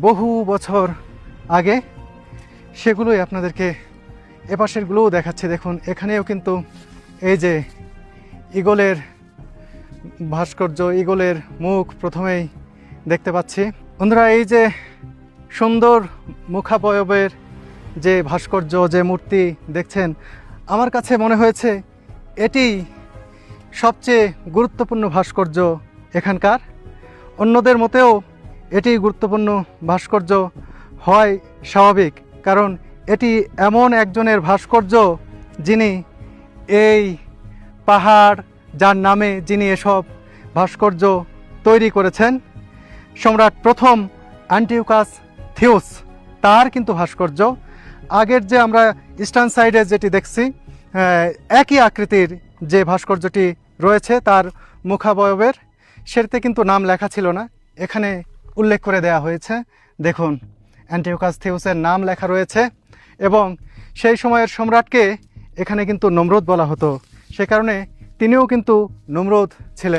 বহু বছর আগে, সেগুলোই আপনাদেরকে এপাশেরগুলোও দেখাচ্ছে। দেখুন এখানেও কিন্তু এই যে ঈগলের ভাস্কর্য, ঈগলের মুখ প্রথমেই দেখতে পাচ্ছি। বন্ধুরা, এই যে সুন্দর মুখাবয়বের যে ভাস্কর্য, যে মূর্তি দেখছেন, আমার কাছে মনে হয়েছে এটি সবচেয়ে গুরুত্বপূর্ণ ভাস্কর্য এখানকার। অন্যদের মতেও এটি গুরুত্বপূর্ণ ভাস্কর্য হয় স্বাভাবিক, কারণ এটি এমন একজনের ভাস্কর্য যিনি এই পাহাড়, যার নামে যিনি এসব ভাস্কর্য তৈরি করেছেন, সম্রাট প্রথম অ্যান্টিওকাস থিওস, তার কিন্তু ভাস্কর্য। আগের যে আমরা ইস্টার্ন সাইডে যেটি দেখছি, একই আকৃতির যে ভাস্কর্যটি রয়েছে তার মুখাবয়বের, সেটাতে কিন্তু নাম লেখা ছিল না, এখানে উল্লেখ করে দেয়া হয়েছে। দেখুন অ্যান্টিওকাস থিওসের নাম লেখা রয়েছে, এবং সেই সময়ের সম্রাটকে এখানে কিন্তু নমরুদ বলা হতো, সে কারণে তিনিও কিন্তু নমরুদ ছিলেন।